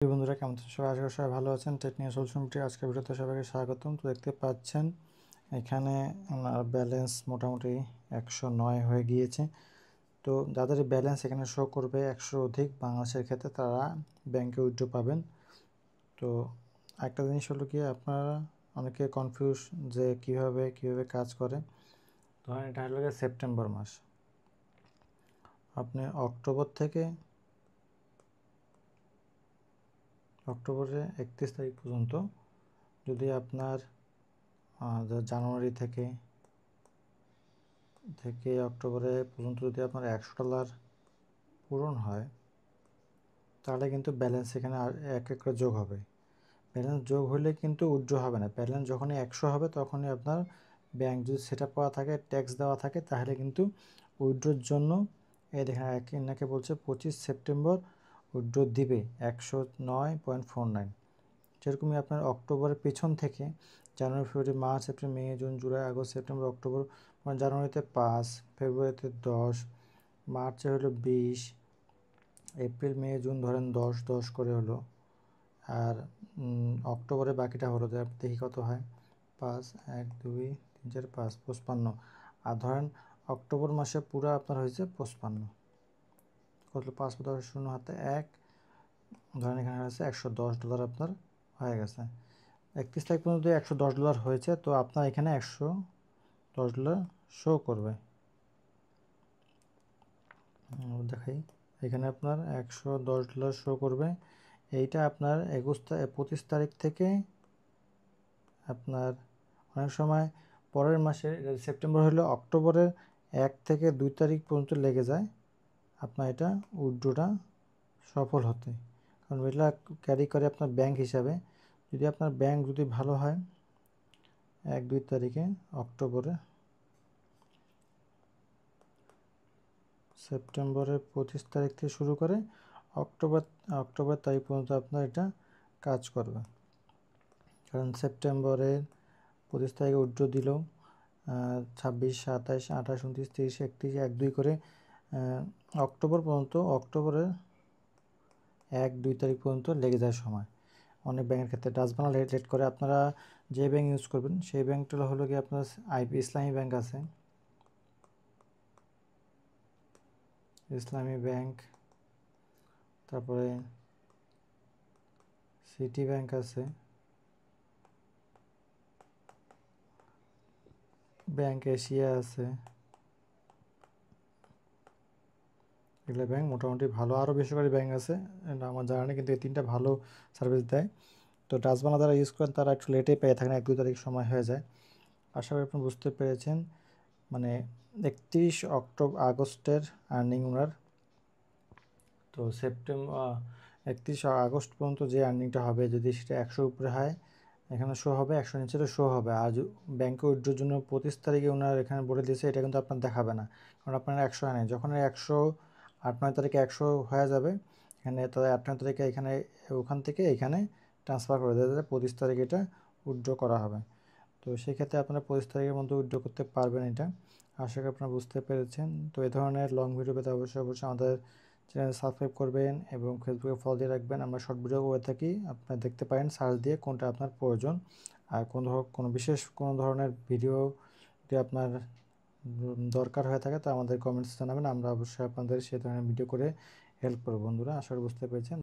বন্ধুরা কেমন আছেন সবাই? আশা করি সবাই ভালো আছেন। টেকনিক্যাল সলিউশনটি আজকের ভিডিওতে সবাইকে স্বাগতম। তো দেখতে পাচ্ছেন এখানে আমার ব্যালেন্স মোটামুটি 109 হয়ে গিয়েছে। তো যাদের ব্যালেন্স এখানে শো করবে 100 অধিক বাংলাদেশের ক্ষেত্রে তারা ব্যাংকে উইথড্র পাবেন। তো একটা জিনিস হলো কি, আপনারা অনেকে কনফিউজ যে কিভাবে কাজ করে। ধরেন এটা হলো সেপ্টেম্বর মাস, আপনি অক্টোবরের 31 তারিখ পর্যন্ত যদি আপনার জানুয়ারি থেকে অক্টোবরে পর্যন্ত যদি আপনার $100 পূরণ হয়, তাহলে কিন্তু ব্যালেন্স এখানে আর এক করে যোগ হবে। ব্যালেন্স যোগ হলে কিন্তু উইথড্র হবে না। ব্যালেন্স যখনই 100 হবে তখনই আপনার ব্যাংক যদি সেট আপ করা থাকে, ট্যাক্স দেওয়া থাকে, তাহলে কিন্তু উইথড্রোর জন্য এই দেখেন এনাকে বলছে 25 সেপ্টেম্বর উইথড্র দিবে 109.49। যেরকমই আপনার অক্টোবরের পেছন থেকে January, February, March, April, May, June, July, August, September, October, জানুয়ারিতে 5, ফেব্রুয়ারিতে 10, মার্চে হলো 20, এপ্রিল, মে, জুন ধরেন 10 করে হলো। আর অক্টোবরে বাকিটা হলো, দেখি কত হয়, 5, 1, 2, 3, 4, 5, 55। আর ধরেন অক্টোবর মাসে পুরো আপনার হয়েছে 55, কত, 5, 10, 0 হাতে 1, ধরেন এখানে হয়েছে $110 আপনার হয়ে গেছে। 31 তারিখ পর্যন্ত $110 হয়েছে, তো আপনার এখানে $110 শো করবে। দেখাই, এখানে আপনার $110 শো করবে। এইটা আপনার 25 তারিখ থেকে আপনার অনেক সময় পরের মাসে, সেপ্টেম্বর হলে অক্টোবরের 1 থেকে 2 তারিখ পর্যন্ত লেগে যায় আপনার এটা উইথড্রটা সফল হতে, কারণ এটা ক্যারি করে আপনার ব্যাংক হিসাবে। যদি আপনার ব্যাংক যদি ভালো হয়, 1-2 তারিখে অক্টোবরে, সেপ্টেম্বরের 25 তারিখ থেকে শুরু করে অক্টোবর তারিখ পর্যন্ত আপনার এটা কাজ করবে। কারণ সেপ্টেম্বরের 25 তারিখে উইথড্র দিল, 26, 27, 28, 29, 30, 31, 1-2 করে অক্টোবর পর্যন্ত, অক্টোবরের 1-2 তারিখ পর্যন্ত লেগে যায় সময়। অনেক ব্যাংকের ক্ষেত্রে ডাচবাংলা লেট করে। আপনারা যে ব্যাংক ইউজ করবেন সেই ব্যাংকটা হলো কি আপনার ইসলামী ব্যাংক আছে, ইসলামী ব্যাংক, তারপরে সিটি ব্যাংক আছে, ব্যাংক এশিয়া আছে। এগুলো ব্যাংক মোটামুটি ভালো, আরও বেসরকারি ব্যাংক আছে, এটা আমার জানা নেই, কিন্তু এই তিনটা ভালো সার্ভিস দেয়। তো ডাচবাংলা যারা ইউজ করেন তারা একটু লেটে পেয়ে থাকেন, 1-2 তারিখ সময় হয়ে যায়। আশা করি আপনি বুঝতে পেরেছেন। মানে 31 আগস্টের আর্নিং ওনার, তো 31 আগস্ট পর্যন্ত যে আর্নিংটা হবে, যদি সেটা 100 উপরে হয় এখানে শো হবে, 100 নিচে শো হবে। আর ব্যাংকে উইথড্রোর জন্য 25 তারিখে ওনার এখানে বলে দিয়েছে, এটা কিন্তু আপনার দেখাবে না, কারণ আপনার 100 নেই। যখন 100 8-9 তারিখে 100 হয়ে যাবে, এখানে তাদের 8-9 তারিখে এখানে ওখান থেকে এখানে ট্রান্সফার করে দেওয়া যাবে, 25 তারিখে এটা উইথড্র করা হবে। তো সেক্ষেত্রে আপনারা 25 তারিখের মধ্যে উইথড্র করতে পারবেন এটা। আশা করি আপনারা বুঝতে পেরেছেন। তো এই ধরনের লং ভিডিও পেতে অবশ্যই আমাদের চ্যানেল সাবস্ক্রাইব করবেন এবং ফেসবুকে ফলো দিয়ে রাখবেন। আমরা শর্ট ভিডিও করে থাকি, আপনারা দেখতে পারেন সার্চ দিয়ে কোনটা আপনার প্রয়োজন। আর কোনো বিশেষ কোনো ধরনের ভিডিও যদি আপনার দরকার হয়ে থাকে, তা আমাদের কমেন্টস জানাবেন, আমরা অবশ্যই আপনাদের সে ধরনের ভিডিও করে হেল্প করব। বন্ধুরা, আশা করি বুঝতে পেরেছেন।